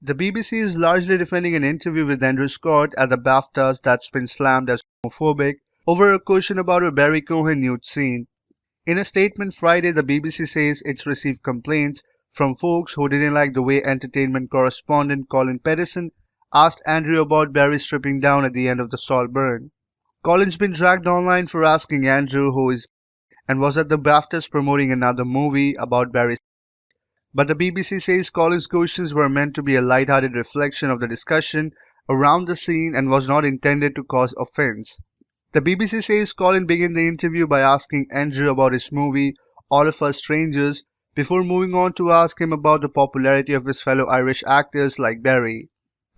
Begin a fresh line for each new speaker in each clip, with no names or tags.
The BBC is largely defending an interview with Andrew Scott at the BAFTAs that's been slammed as homophobic over a question about a Barry Keoghan nude scene. In a statement Friday, the BBC says it's received complaints from folks who didn't like the way entertainment correspondent Colin Peterson asked Andrew about Barry stripping down at the end of the Saltburn. Colin's been dragged online for asking Andrew who is and was at the BAFTAs promoting another movie about Barry. But the BBC says Colin's questions were meant to be a light-hearted reflection of the discussion around the scene and was not intended to cause offense. The BBC says Colin began the interview by asking Andrew about his movie All of Us Strangers before moving on to ask him about the popularity of his fellow Irish actors like Barry.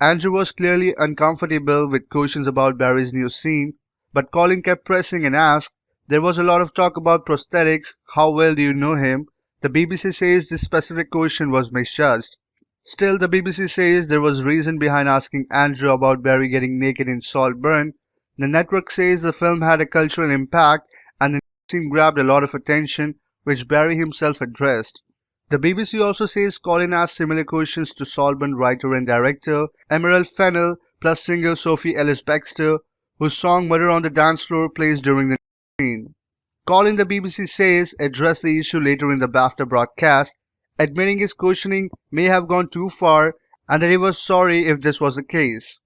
Andrew was clearly uncomfortable with questions about Barry's new scene, but Colin kept pressing and asked, "There was a lot of talk about prosthetics. How well do you know him?" The BBC says this specific question was misjudged. Still, the BBC says there was reason behind asking Andrew about Barry getting naked in Saltburn. The network says the film had a cultural impact and the scene grabbed a lot of attention, which Barry himself addressed. The BBC also says Colin asked similar questions to Saltburn writer and director Emerald Fennell plus singer Sophie Ellis-Bextor, whose song Murder on the Dance Floor plays during the scene. Colin, the BBC says, addressed the issue later in the BAFTA broadcast, admitting his questioning may have gone too far and that he was sorry if this was the case.